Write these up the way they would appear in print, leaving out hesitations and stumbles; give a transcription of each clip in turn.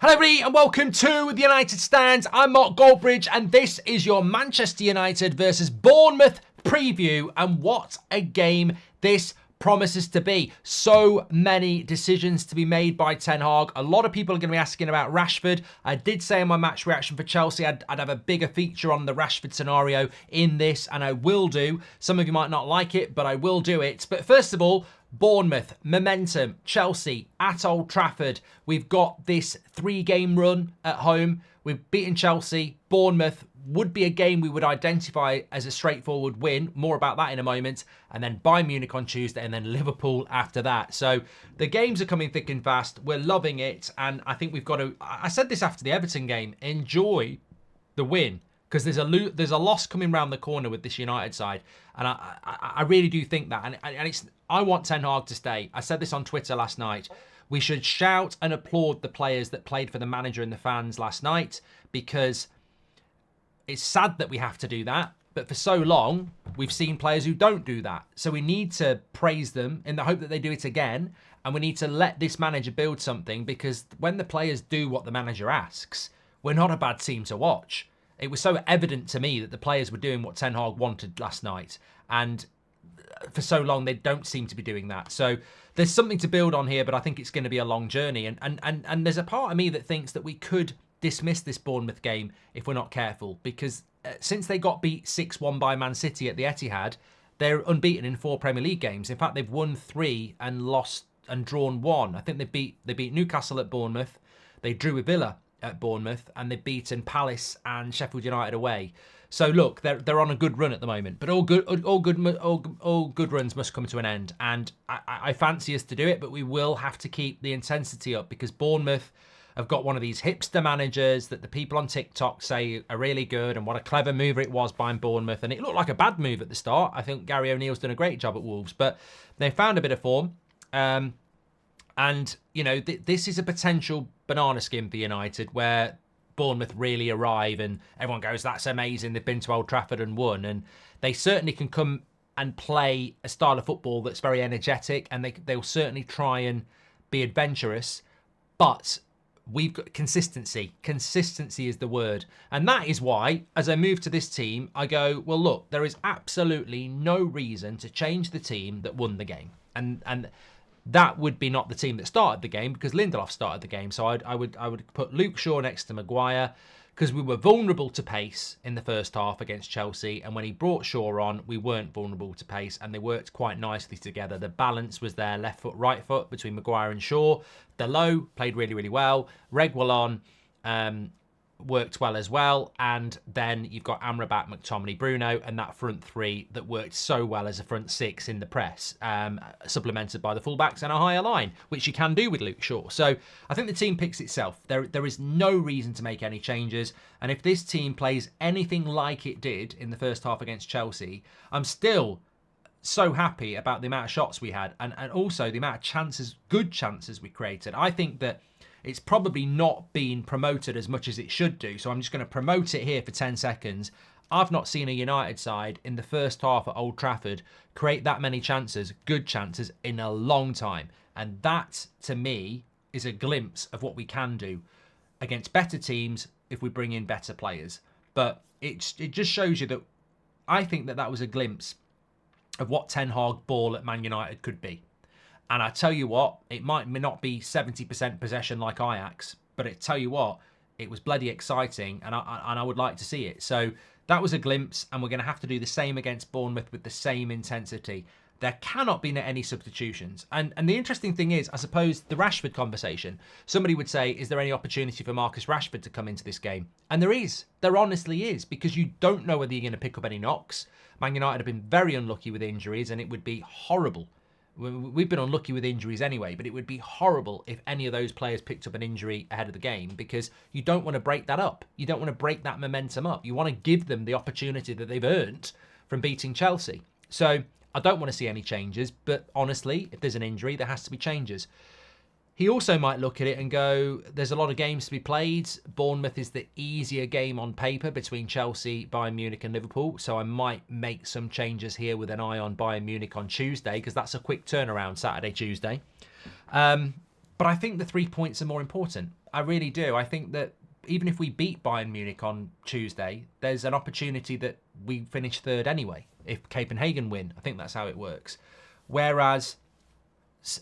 Hello everybody and welcome to the United Stands. I'm Mark Goldbridge and this is your Manchester United versus Bournemouth preview, and what a game this promises to be. So many decisions to be made by Ten Hag. A lot of people are going to be asking about Rashford. I did say in my match reaction for Chelsea I'd have a bigger feature on the Rashford scenario in this, and I will do. Some of you might not like it, but I will do it. But first of all, Bournemouth, momentum, Chelsea at Old Trafford. We've got this 3-game run at home. We've beaten Chelsea. Bournemouth would be a game we would identify as a straightforward win. More about that in a moment. And then Bayern Munich on Tuesday and then Liverpool after that. So the games are coming thick and fast. We're loving it. And I think we've got to, I said this after the Everton game, enjoy the win. Because there's a loss coming round the corner with this United side, and I really do think that, and I want Ten Hag to stay. I said this on Twitter last night. We should shout and applaud the players that played for the manager and the fans last night, because it's sad that we have to do that. But for so long, we've seen players who don't do that. So we need to praise them in the hope that they do it again, and we need to let this manager build something, because when the players do what the manager asks, we're not a bad team to watch. It was so evident to me that the players were doing what Ten Hag wanted last night. And for so long, they don't seem to be doing that. So there's something to build on here, but I think it's going to be a long journey. And there's a part of me that thinks that we could dismiss this Bournemouth game if we're not careful. Because since they got beat 6-1 by Man City at the Etihad, they're unbeaten in 4 Premier League games. In fact, they've won 3 and lost and drawn 1. I think they beat Newcastle at Bournemouth. They drew with Villa at Bournemouth, and they've beaten Palace and Sheffield United away. So look, they're on a good run at the moment, but all good runs must come to an end, and I fancy us to do it, but we will have to keep the intensity up, because Bournemouth have got one of these hipster managers that the people on TikTok say are really good, and what a clever move it was by Bournemouth, and it looked like a bad move at the start. I think Gary O'Neill's done a great job at Wolves, but they found a bit of form. And, you know, this is a potential banana skin for United, where Bournemouth really arrive and everyone goes, that's amazing, they've been to Old Trafford and won. And they certainly can come and play a style of football that's very energetic, and they'll certainly try and be adventurous. But we've got consistency. Consistency is the word. And that is why, as I move to this team, I go, well, look, there is absolutely no reason to change the team that won the game. And that would be not the team that started the game, because Lindelof started the game. So I would put Luke Shaw next to Maguire, because we were vulnerable to pace in the first half against Chelsea. And when he brought Shaw on, we weren't vulnerable to pace, and they worked quite nicely together. The balance was there, left foot, right foot, between Maguire and Shaw. Delot played really, really well. Reguilon worked well as well. And then you've got Amrabat, McTominay, Bruno, and that front 3 that worked so well as a front 6 in the press, supplemented by the fullbacks and a higher line, which you can do with Luke Shaw. So I think the team picks itself. There is no reason to make any changes. And if this team plays anything like it did in the first half against Chelsea, I'm still so happy about the amount of shots we had, and also the amount of chances, good chances we created. I think that it's probably not been promoted as much as it should do, so I'm just going to promote it here for 10 seconds. I've not seen a United side in the first half at Old Trafford create that many chances, good chances, in a long time. And that, to me, is a glimpse of what we can do against better teams if we bring in better players. But it just shows you that I think that was a glimpse of what Ten Hag ball at Man United could be. And I tell you what, it might not be 70% possession like Ajax, but I tell you what, it was bloody exciting, and I would like to see it. So that was a glimpse, and we're going to have to do the same against Bournemouth with the same intensity. There cannot be any substitutions. And the interesting thing is, I suppose, the Rashford conversation. Somebody would say, is there any opportunity for Marcus Rashford to come into this game? And there is. There honestly is, because you don't know whether you're going to pick up any knocks. Man United have been very unlucky with injuries, and it would be horrible. We've been unlucky with injuries anyway, but it would be horrible if any of those players picked up an injury ahead of the game, because you don't want to break that up. You don't want to break that momentum up. You want to give them the opportunity that they've earned from beating Chelsea. So I don't want to see any changes, but honestly, if there's an injury, there has to be changes. He also might look at it and go, there's a lot of games to be played. Bournemouth is the easier game on paper between Chelsea, Bayern Munich and Liverpool. So I might make some changes here with an eye on Bayern Munich on Tuesday, because that's a quick turnaround, Saturday, Tuesday. But I think the 3 points are more important. I really do. I think that even if we beat Bayern Munich on Tuesday, there's an opportunity that we finish third anyway. If Copenhagen win, I think that's how it works. Whereas,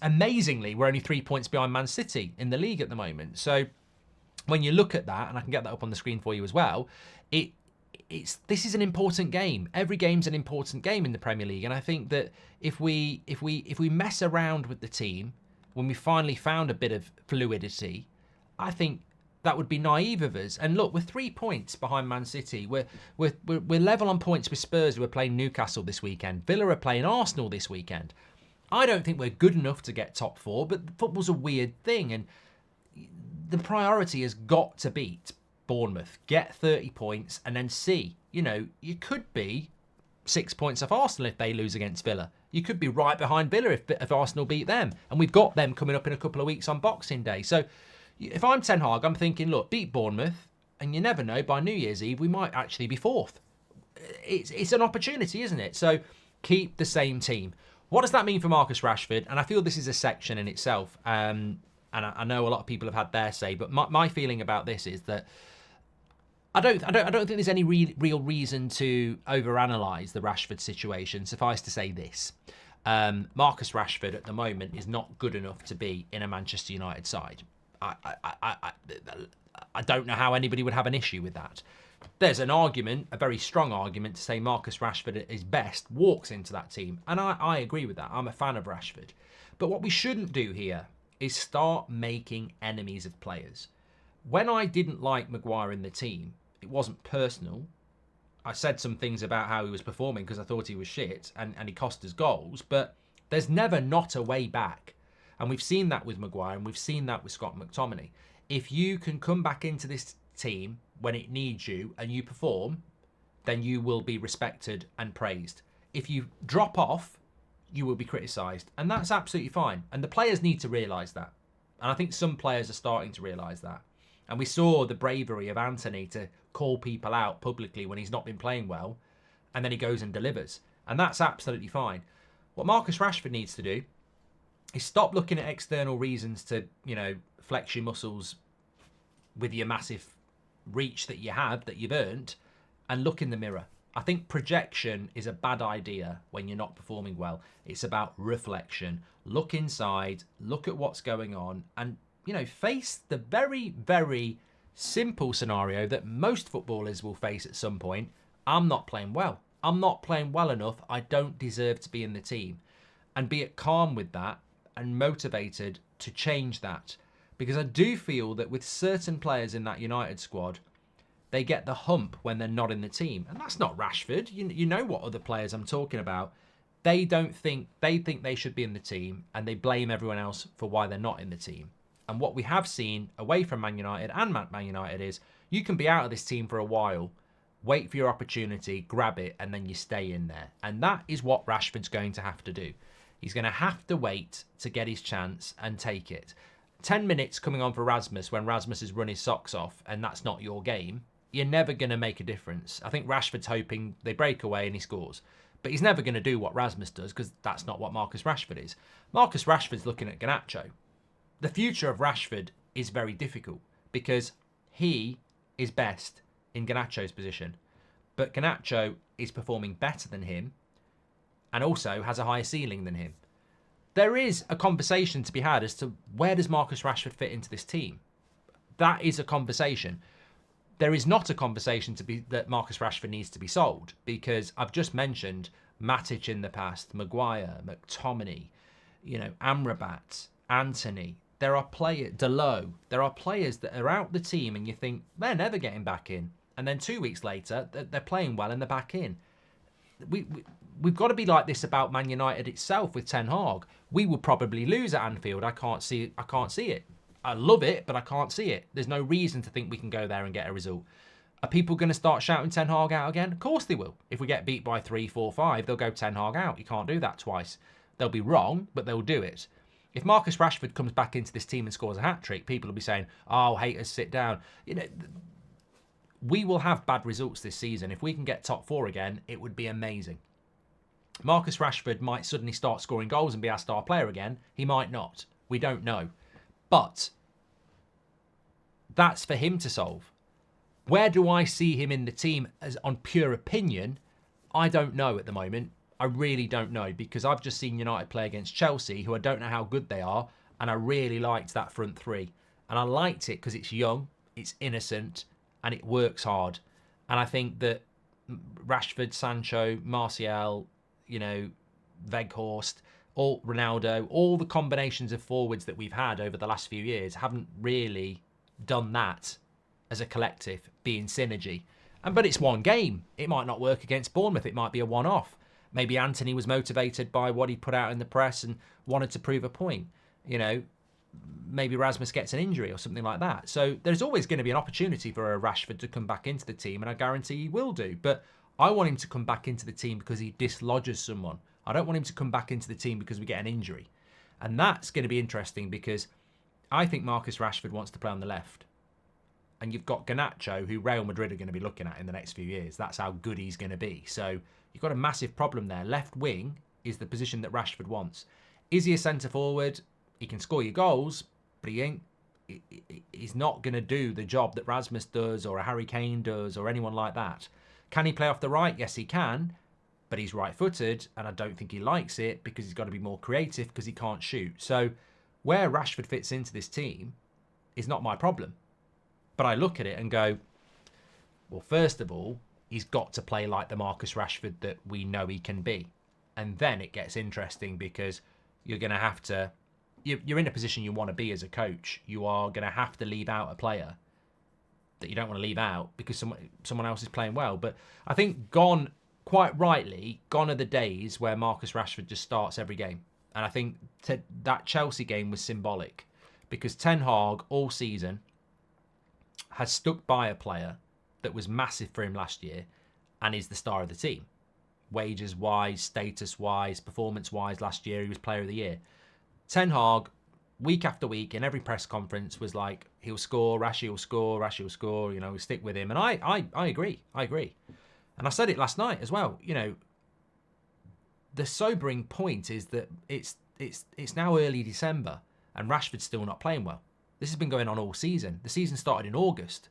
amazingly, we're only 3 points behind Man City in the league at the moment. So when you look at that, and I can get that up on the screen for you as well, this is an important game. Every game's an important game in the Premier League, and I think that if we mess around with the team when we finally found a bit of fluidity, I think that would be naive of us. And look, we're 3 points behind Man City. We're level on points with Spurs, who are playing Newcastle this weekend. Villa are playing Arsenal this weekend. I don't think we're good enough to get top four, but football's a weird thing, and the priority has got to beat Bournemouth, get 30 points, and then see. You could be 6 points off Arsenal if they lose against Villa. You could be right behind Villa if Arsenal beat them. And we've got them coming up in a couple of weeks on Boxing Day. So if I'm Ten Hag, I'm thinking, look, beat Bournemouth, and you never know, by New Year's Eve, we might actually be fourth. It's an opportunity, isn't it? So keep the same team. What does that mean for Marcus Rashford? And I feel this is a section in itself. And I know a lot of people have had their say, but my feeling about this is that I don't think there's any real reason to overanalyze the Rashford situation. Suffice to say this. Marcus Rashford at the moment is not good enough to be in a Manchester United side. I don't know how anybody would have an issue with that. There's an argument, a very strong argument, to say Marcus Rashford is best, walks into that team. And I agree with that. I'm a fan of Rashford. But what we shouldn't do here is start making enemies of players. When I didn't like Maguire in the team, it wasn't personal. I said some things about how he was performing because I thought he was shit and he cost us goals. But there's never not a way back. And we've seen that with Maguire and we've seen that with Scott McTominay. If you can come back into this team when it needs you and you perform, then you will be respected and praised. If you drop off, you will be criticised. And that's absolutely fine. And the players need to realise that. And I think some players are starting to realise that. And we saw the bravery of Anthony to call people out publicly when he's not been playing well. And then he goes and delivers. And that's absolutely fine. What Marcus Rashford needs to do is stop looking at external reasons to, flex your muscles with your massive reach that you have, that you've earned, and look in the mirror. I think projection is a bad idea when you're not performing well. It's about reflection. Look inside, look at what's going on, and, face the very, very simple scenario that most footballers will face at some point. I'm not playing well. I'm not playing well enough. I don't deserve to be in the team. And be calm with that and motivated to change that. Because I do feel that with certain players in that United squad, they get the hump when they're not in the team. And that's not Rashford. You know what other players I'm talking about. They think they should be in the team and they blame everyone else for why they're not in the team. And what we have seen away from Man United and Man United is you can be out of this team for a while, wait for your opportunity, grab it, and then you stay in there. And that is what Rashford's going to have to do. He's going to have to wait to get his chance and take it. 10 minutes coming on for Rasmus when Rasmus has run his socks off and that's not your game, you're never going to make a difference. I think Rashford's hoping they break away and he scores. But he's never going to do what Rasmus does because that's not what Marcus Rashford is. Marcus Rashford's looking at Garnacho. The future of Rashford is very difficult because he is best in Garnacho's position. But Garnacho is performing better than him and also has a higher ceiling than him. There is a conversation to be had as to where does Marcus Rashford fit into this team. That is a conversation. There is not a conversation that Marcus Rashford needs to be sold because I've just mentioned Matic in the past, Maguire, McTominay, Amrabat, Anthony. There are players, Delo. There are players that are out the team and you think they're never getting back in. And then 2 weeks later, they're playing well and they're back in. We've got to be like this about Man United itself with Ten Hag. We will probably lose at Anfield. I can't see it. I love it, but I can't see it. There's no reason to think we can go there and get a result. Are people going to start shouting Ten Hag out again? Of course they will. If we get beat by 3, 4, 5, they'll go Ten Hag out. You can't do that twice. They'll be wrong, but they'll do it. If Marcus Rashford comes back into this team and scores a hat-trick, people will be saying, oh, haters, sit down. We will have bad results this season. If we can get top 4 again, it would be amazing. Marcus Rashford might suddenly start scoring goals and be our star player again. He might not. We don't know. But That's for him to solve. Where do I see him in the team as on pure opinion? I don't know at the moment. I really don't know, because I've just seen United play against Chelsea, who I don't know how good they are, and I really liked that front three. And I liked it because it's young, it's innocent, and it works hard. And I think that Rashford, Sancho, Martial, Weghorst, all Ronaldo, all the combinations of forwards that we've had over the last few years haven't really done that as a collective, being synergy. But it's one game. It might not work against Bournemouth. It might be a one-off. Maybe Anthony was motivated by what he put out in the press and wanted to prove a point. Maybe Rasmus gets an injury or something like that. So there's always going to be an opportunity for a Rashford to come back into the team, and I guarantee he will do. But I want him to come back into the team because he dislodges someone. I don't want him to come back into the team because we get an injury. And that's going to be interesting, because I think Marcus Rashford wants to play on the left. And you've got Garnacho, who Real Madrid are going to be looking at in the next few years. That's how good he's going to be. So you've got a massive problem there. Left wing is the position that Rashford wants. Is he a centre forward? He can score your goals, but he's not going to do the job that Rasmus does, or a Harry Kane does, or anyone like that. Can he play off the right? Yes, he can, but he's right-footed, and I don't think he likes it, because he's got to be more creative because he can't shoot. So where Rashford fits into this team is not my problem. But I look at it and go, well, first of all, he's got to play like the Marcus Rashford that we know he can be. And then it gets interesting, because you're going to have to... You're in a position you want to be as a coach. You are going to have to leave out a player that you don't want to leave out because someone else is playing well. But I think quite rightly, gone are the days where Marcus Rashford just starts every game. And I think that Chelsea game was symbolic, because Ten Hag all season has stuck by a player that was massive for him last year and is the star of the team. Wages-wise, status-wise, performance-wise, last year he was player of the year. Ten Hag, week after week, in every press conference, was like, he'll score, Rashi will score, Rashi will score, we stick with him. And I agree. And I said it last night as well. The sobering point is that it's now early December and Rashford's still not playing well. This has been going on all season. The season started in August.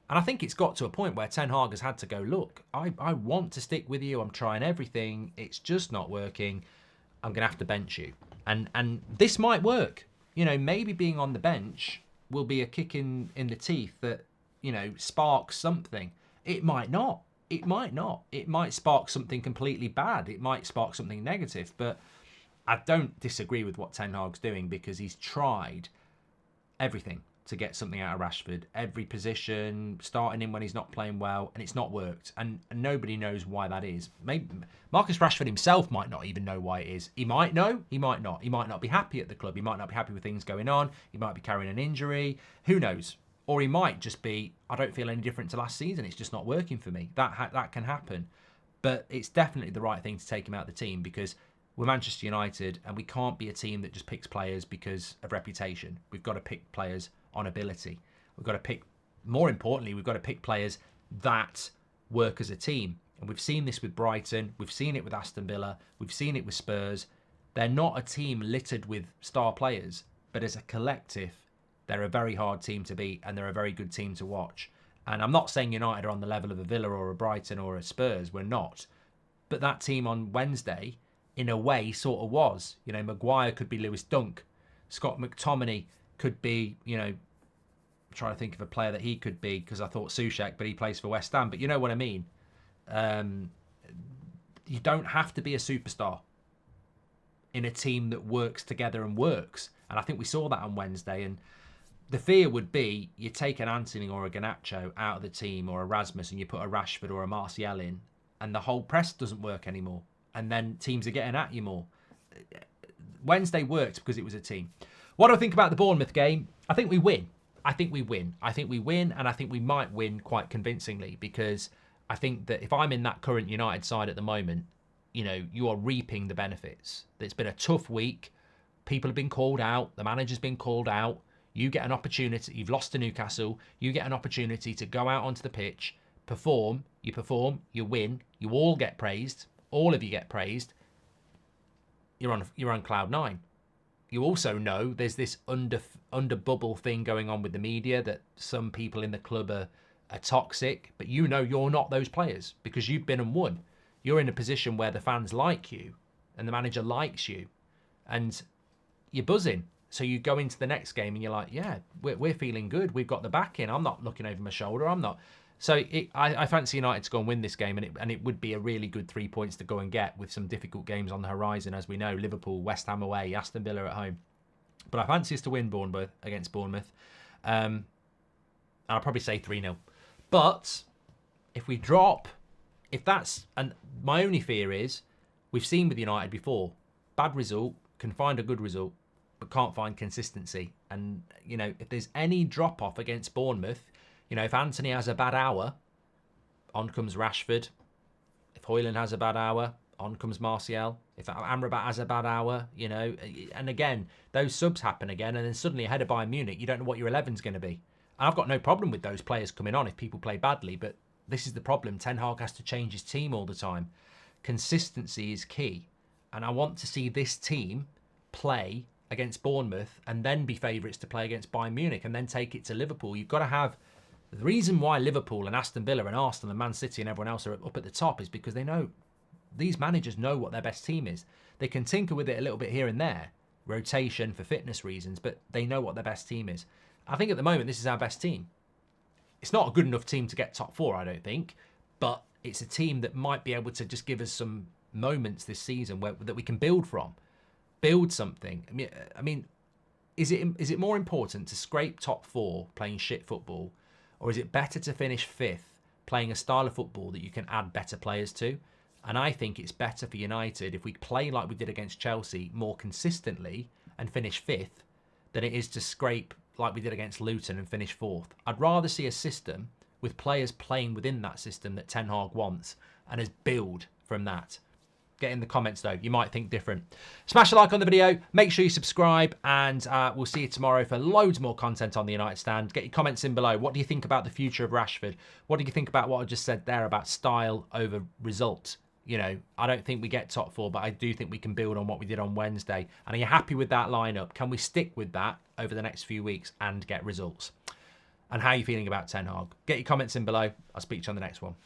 And I think it's got to a point where Ten Hag has had to go, look, I want to stick with you. I'm trying everything. It's just not working. I'm going to have to bench you. And this might work. Maybe being on the bench will be a kick in the teeth that, sparks something. It might not. It might spark something completely bad. It might spark something negative. But I don't disagree with what Ten Hag's doing, because he's tried everything to get something out of Rashford. Every position, starting him when he's not playing well, and it's not worked. And nobody knows why that is. Maybe Marcus Rashford himself might not even know why it is. He might know, he might not. He might not be happy at the club. He might not be happy with things going on. He might be carrying an injury. Who knows? Or he might just be, I don't feel any different to last season. It's just not working for me. That can happen. But it's definitely the right thing to take him out of the team, because we're Manchester United and we can't be a team that just picks players because of reputation. We've got to pick players on ability. We've got to pick, more importantly, we've got to pick players that work as a team. And we've seen this with Brighton. We've seen it with Aston Villa. We've seen it with Spurs. They're not a team littered with star players, but as a collective, they're a very hard team to beat, and they're a very good team to watch. And I'm not saying United are on the level of a Villa or a Brighton or a Spurs. We're not. But that team on Wednesday, in a way, sort of was. Maguire could be Lewis Dunk. Scott McTominay could be, I'm trying to think of a player that he could be, because I thought Soucek, but he plays for West Ham. But you know what I mean. You don't have to be a superstar in a team that works together and works. And I think we saw that on Wednesday. And the fear would be you take an Anthony or a Garnacho out of the team, or a Rasmus, and you put a Rashford or a Martial in, and the whole press doesn't work anymore. And then teams are getting at you more. Wednesday worked because it was a team. What do I think about the Bournemouth game? I think we win. I think we win, and I think we might win quite convincingly, because I think that if I'm in that current United side at the moment, you are reaping the benefits. It's been a tough week. People have been called out. The manager's been called out. You get an opportunity. You've lost to Newcastle. You get an opportunity to go out onto the pitch, perform, you win. You all get praised. All of you get praised. You're on cloud nine. you also know there's this under bubble thing going on with the media, that some people in the club are toxic, but you know you're not those players because you've been and won. You're in a position where the fans like you and the manager likes you and you're buzzing. So you go into the next game and you're like, yeah, we're feeling good. We've got the backing. I'm not looking over my shoulder. I'm not. So I fancy United to go and win this game, and it would be a really good 3 points to go and get with some difficult games on the horizon, as we know. Liverpool, West Ham away, Aston Villa at home. But I fancy us to win against Bournemouth. And I'll probably say 3-0. But if we drop, and my only fear is, we've seen with United before, bad result, can find a good result, but can't find consistency. And, you know, if there's any drop-off against Bournemouth, you know, if Anthony has a bad hour, on comes Rashford. If Højlund has a bad hour, on comes Martial. If Amrabat has a bad hour, you know, and again, those subs happen again, and then suddenly ahead of Bayern Munich, you don't know what your 11's going to be. And I've got no problem with those players coming on if people play badly, but this is the problem. Ten Hag has to change his team all the time. Consistency is key. And I want to see this team play against Bournemouth and then be favourites to play against Bayern Munich and then take it to Liverpool. You've got to have... The reason why Liverpool and Aston Villa and Arsenal and Man City and everyone else are up at the top is because they know, these managers know what their best team is. They can tinker with it a little bit here and there, rotation for fitness reasons, but they know what their best team is. I think at the moment this is our best team. It's not a good enough team to get top four, I don't think, but it's a team that might be able to just give us some moments this season that we can build from, build something. I mean, is it more important to scrape top four playing shit football, or is it better to finish fifth playing a style of football that you can add better players to? And I think it's better for United if we play like we did against Chelsea more consistently and finish fifth than it is to scrape like we did against Luton and finish fourth. I'd rather see a system with players playing within that system that Ten Hag wants and us build from that. Get in the comments though, you might think different. Smash a like on the video, make sure you subscribe, and we'll see you tomorrow for loads more content on the United Stand. Get your comments in below. What do you think about the future of Rashford? What do you think about what I just said there about style over result? You know, I don't think we get top four, but I do think we can build on what we did on Wednesday. And are you happy with that lineup? Can we stick with that over the next few weeks and get results? And how are you feeling about Ten Hag? Get your comments in below. I'll speak to you on the next one.